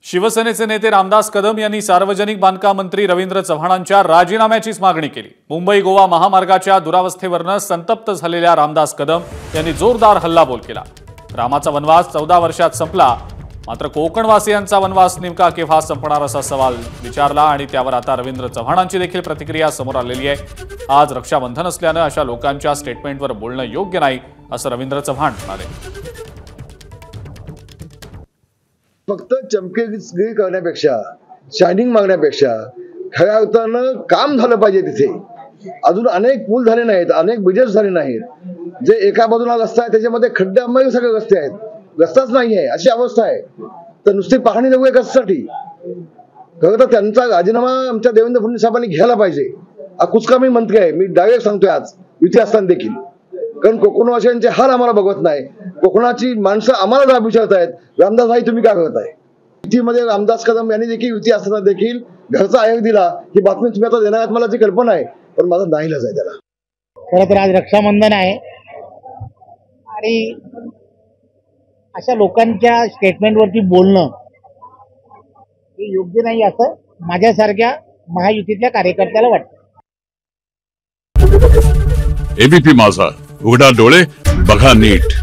शिवसेनेचे नेते रामदास कदम यांनी सार्वजनिक बांधकाम मंत्री रवींद्र चव्हाणांच्या राजीनाम्याचीच मागणी केली। मुंबई गोवा महामार्गाच्या दुरावस्थेवरनं संतप्त झालेल्या रामदास कदम यांनी जोरदार हल्लाबोल केला। रामाचा वनवास 14 वर्षात संपला, मात्र कोकणवासियांचा वनवास नेमका केव्हा संपणार असा सवाल विचारला आणि त्यावर आता रवींद्र चव्हाणांची देखील प्रतिक्रिया समोर आलेली आहे। आज रक्षाबंधन असल्यानं अशा लोकांच्या स्टेटमेंटवर बोलणं योग्य नाही असं रवींद्र चव्हाण म्हणाले। फक्त चमकेगिरी करण्यापेक्षा, शायनिंग मागण्यापेक्षा खऱ्या अर्थानं काम झालं पाहिजे। तिथे अजून अनेक पूल झाले नाहीत, अनेक ब्रिजेस झाले नाहीत। जे एका बाजूला रस्ता आहे त्याच्यामध्ये खड्ड्यामध्ये सगळे रस्ते आहेत, रस्ताच नाही आहे, अशी अवस्था आहे। तर नुसती पाहणी नको कशासाठी? खरं तर त्यांचा राजीनामा आमच्या देवेंद्र फडणवीस साहेबांनी घ्यायला पाहिजे। कुचकामी मंत्री आहे, मी डायरेक्ट सांगतोय आज युती असताना देखील, कारण कोकणवासियांचे हाल आम्हाला बघत नाही, कोकणाची माणसं आम्हाला जाब विचारतायत, रामदास भाई तुम्ही काय करताय? युतीमध्ये रामदास कदम यांनी देखील युती असताना देखील घरचा आयोग दिला। ही बातमी तुम्ही आता देणार मला जी कल्पना आहे, पण माझा नाईलाज आहे त्याला। खरं तर आज रक्षाबंधन आहे आणि अशा लोकांच्या स्टेटमेंटवरती बोलणं हे योग्य नाही असं माझ्यासारख्या महायुतीतल्या कार्यकर्त्याला वाटतं। एबीपी माझा, उघडा डोळे बघा नीट।